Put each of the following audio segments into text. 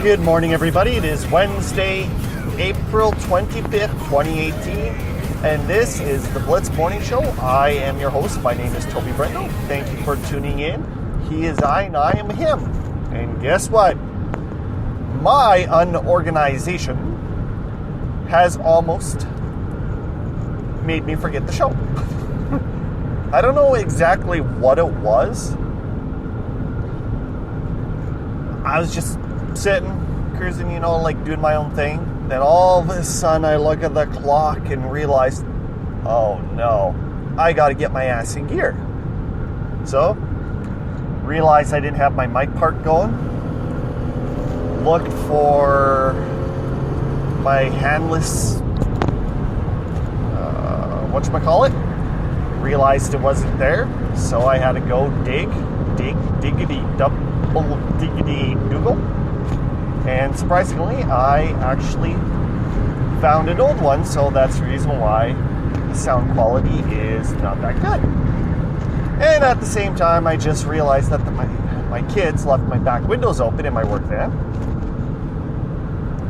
Good morning, everybody. It is Wednesday, April 25th, 2018, and this is the Blitz Morning Show. I am your host. My name is Toby Brendo. Thank you for tuning in. He is I, and I am him. And guess what? My unorganization has almost made me forget the show. I don't know exactly what it was. I was just sitting, cruising, like doing my own thing. Then all of a sudden I look at the clock and realize, oh no, I gotta get my ass in gear. So, realized I didn't have my mic part going. Looked for my handless, whatchamacallit. Realized it wasn't there, so I had to go diggity Google. And surprisingly, I actually found an old one, so that's the reason why the sound quality is not that good. And at the same time, I just realized that my kids left my back windows open in my work van,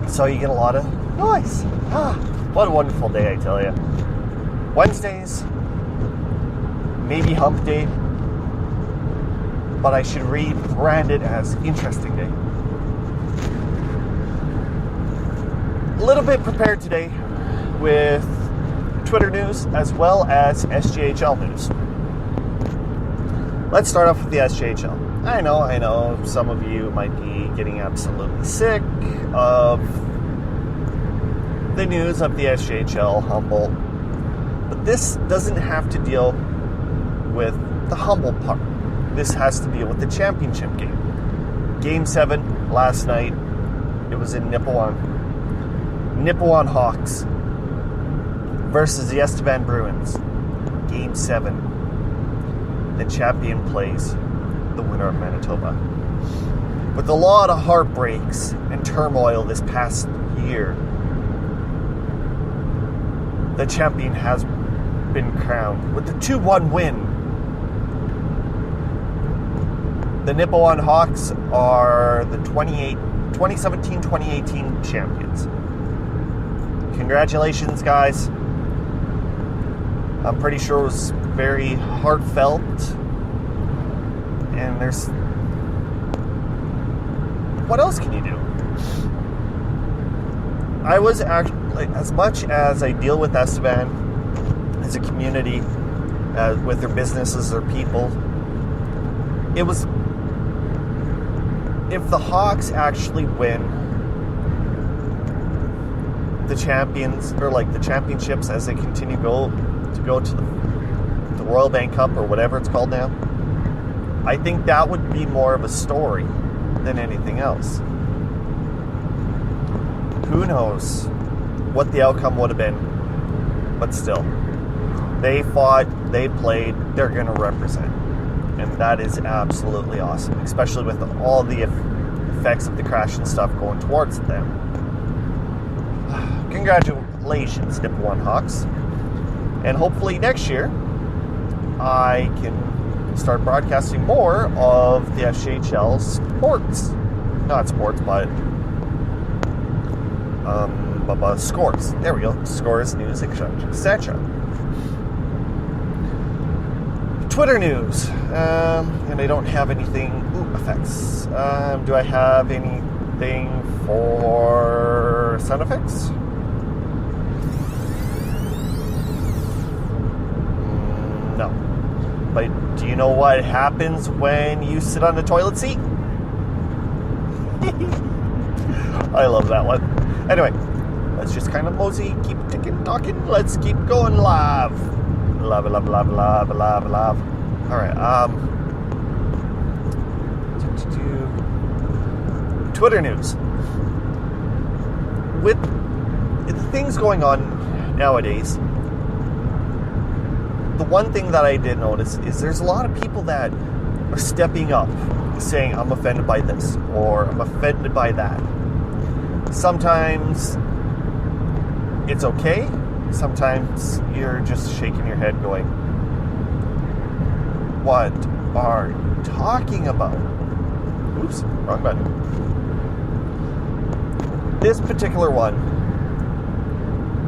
so you get a lot of noise. What a wonderful day, I tell you. Wednesdays, maybe hump day, but I should rebrand it as interesting day. A little bit prepared today with Twitter news as well as SJHL news. Let's start off with the SJHL. I know some of you might be getting absolutely sick of the news of the SJHL Humboldt, but this doesn't have to deal with the Humboldt part. This has to deal with the championship game. Game 7 last night. It was in Nipawin Hawks versus the Estevan Bruins. Game 7. The champion plays the winner of Manitoba. With a lot of heartbreaks and turmoil this past year, the champion has been crowned with the 2-1 win. The Nipawin Hawks are the 2017-2018 champions. Congratulations, guys. I'm pretty sure it was very heartfelt. And what else can you do? I was actually, as much as I deal with Estevan as a community, with their businesses, their people, it was, if the Hawks actually win the champions, or like the championships as they continue to go to the Royal Bank Cup or whatever it's called now, I think that would be more of a story than anything else. Who knows what the outcome would have been, but still, they fought, they played, they're going to represent, and that is absolutely awesome, especially with all the effects of the crash and stuff going towards them. Congratulations, Nipawin Hawks. And hopefully next year, I can start broadcasting more of the SJHL sports. Not sports, but scores. There we go. Scores, news, etc. Twitter news. And I don't have anything... effects. Do I have anything for sound effects? No. But do you know what happens when you sit on the toilet seat? I love that one. Anyway, let's just kind of mosey, keep ticking, talking. Let's keep going live. Love it, love it, love it, love it, love it, love it. All right. Twitter news. With the things going on nowadays, the one thing that I did notice is there's a lot of people that are stepping up, saying, I'm offended by this, or I'm offended by that. Sometimes it's okay. Sometimes you're just shaking your head going, what are you talking about? Oops, wrong button. This particular one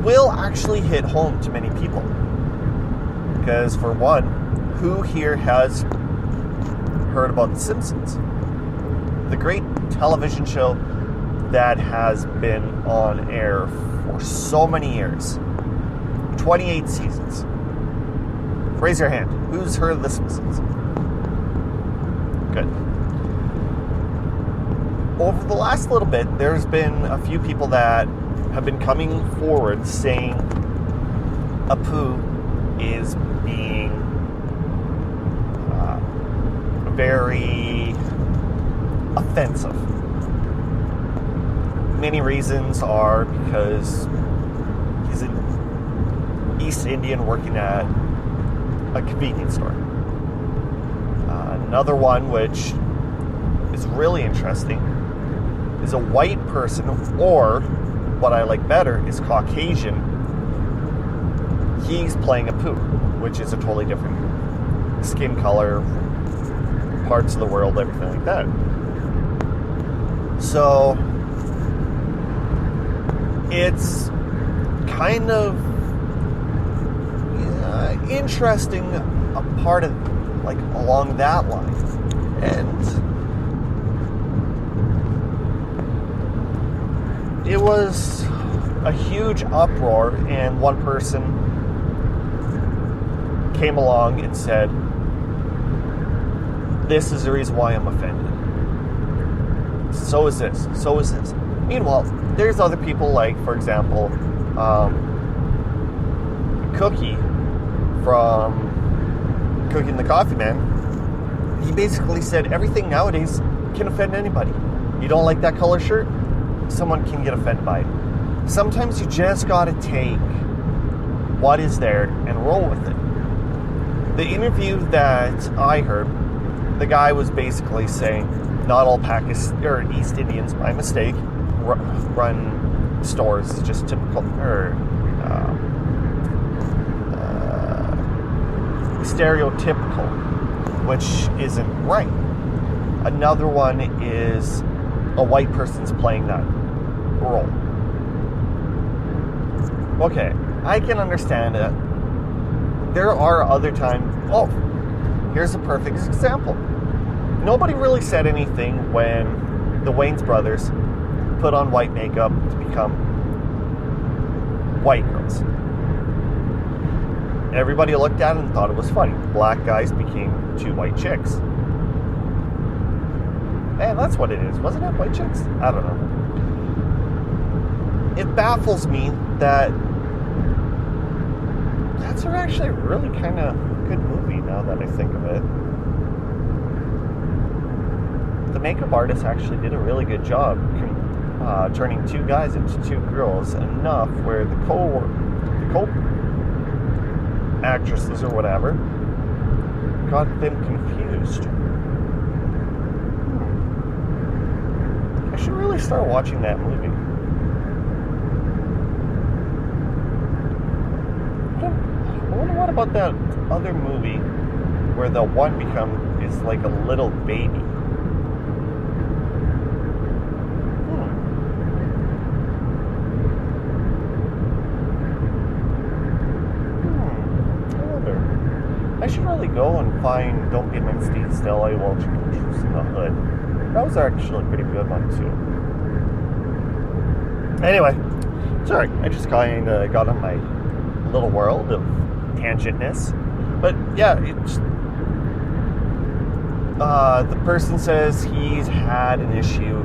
will actually hit home to many people. Because for one, who here has heard about The Simpsons? The great television show that has been on air for so many years. 28 seasons. Raise your hand. Who's heard of The Simpsons? Good. Over the last little bit, there's been a few people that have been coming forward saying Apu is being very offensive. Many reasons are because he's an East Indian working at a convenience store. Another one, which is really interesting, is a white person, or what I like better is Caucasian. He's playing Apu, which is a totally different skin color, parts of the world, everything like that. So it's kind of interesting, a part of like along that line. And it was a huge uproar, and one person came along and said, this is the reason why I'm offended. So is this. So is this. Meanwhile, there's other people like, for example, Cookie from Cookie and the Coffee Man. He basically said everything nowadays can offend anybody. You don't like that color shirt? Someone can get offended by it. Sometimes you just gotta take what is there and roll with it. The interview that I heard, the guy was basically saying not all Pakistan or East Indians, by mistake, run stores. It's just typical stereotypical, which isn't right. Another one is a white person's playing that role. Okay, I can understand it. There are other times. Oh, here's a perfect example. Nobody really said anything when the Wayans brothers put on white makeup to become white girls. Everybody looked at it and thought it was funny. Black guys became two white chicks. And that's what it is, wasn't it? White chicks? I don't know. It baffles me that that's actually a really kind of good movie now that I think of it. The makeup artist actually did a really good job turning two guys into two girls enough where the actresses or whatever got them confused. I should really start watching that movie. I wonder what about that other movie where the one is like a little baby. I should really go and find Don't Be a Minstead Still I Will Choose in the Hood. That was actually a pretty good one, too. Anyway, sorry, I just kind of got on my little world of tangentness. But yeah, it's the person says he's had an issue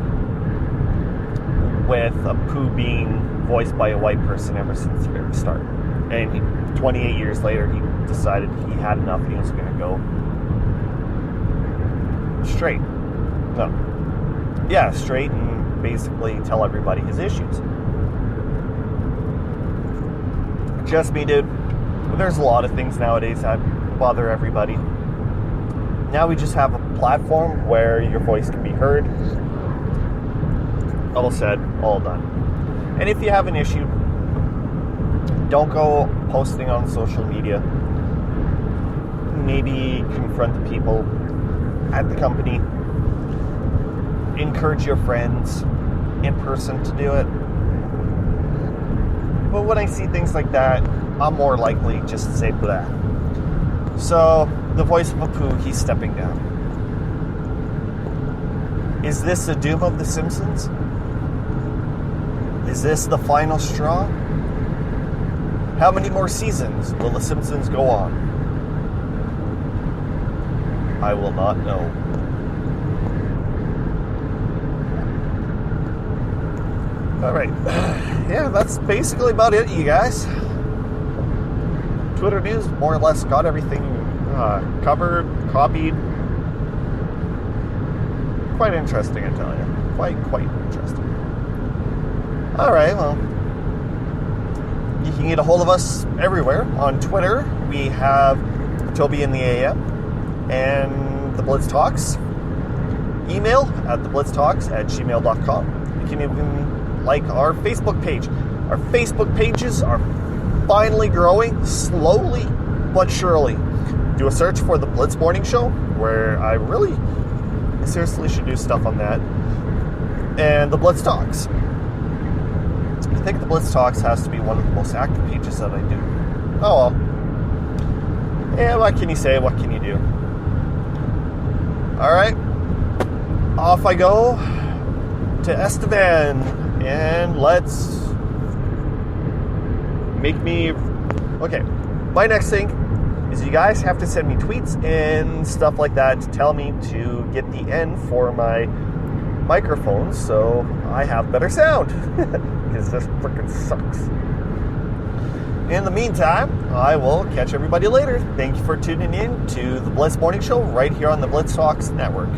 with Apu being voiced by a white person ever since the very start. And 28 years later, he decided he had enough and he was going to go straight. No. Yeah, straight and basically tell everybody his issues. Just me, dude. There's a lot of things nowadays that bother everybody. Now we just have a platform where your voice can be heard. All said, all done. And if you have an issue, don't go posting on social media. Maybe confront the people at the company. Encourage your friends in person to do it. But when I see things like that, I'm more likely just to say that. So, the voice of Apu, he's stepping down. Is this the doom of The Simpsons? Is this the final straw? How many more seasons will The Simpsons go on? I will not know. Alright. Yeah, that's basically about it, you guys. Twitter news more or less got everything covered, copied. Quite interesting, I tell you. Quite interesting. Alright, well, you can get a hold of us everywhere. On Twitter, we have Toby in the AM and the Blitz Talks. Email at theblitztalks@gmail.com. You can even like our Facebook page. Our Facebook pages are finally growing, slowly but surely. Do a search for the Blitz Morning Show, where I really seriously should do stuff on that. And the Blitz Talks. I think the Blitz Talks has to be one of the most active pages that I do. Oh well. Yeah, what can you say? What can you do? Alright. Off I go to Estevan. And let's make me... Okay. My next thing is you guys have to send me tweets and stuff like that to tell me to get the N for my microphones so I have better sound. Because this freaking sucks. In the meantime, I will catch everybody later. Thank you for tuning in to the Blitz Morning Show right here on the Blitz Talks Network.